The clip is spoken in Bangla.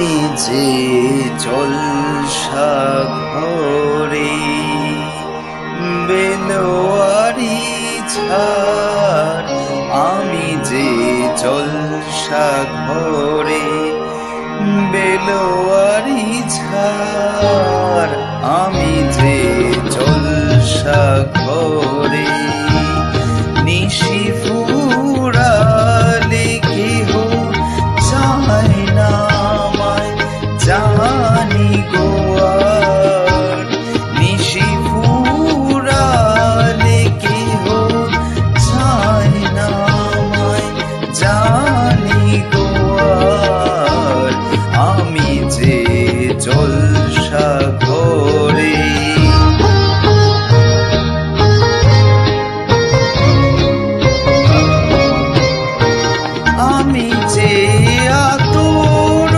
আমি যে জলসা ঘরে বেলোয়ারি ঝাড়, আমি যে জলসা ঘরে বেলোয়ারি ঝাড়, আমি যে জলসা ঘরে নিশি ফুরালে কেহ চায় না আমায়, জানি গো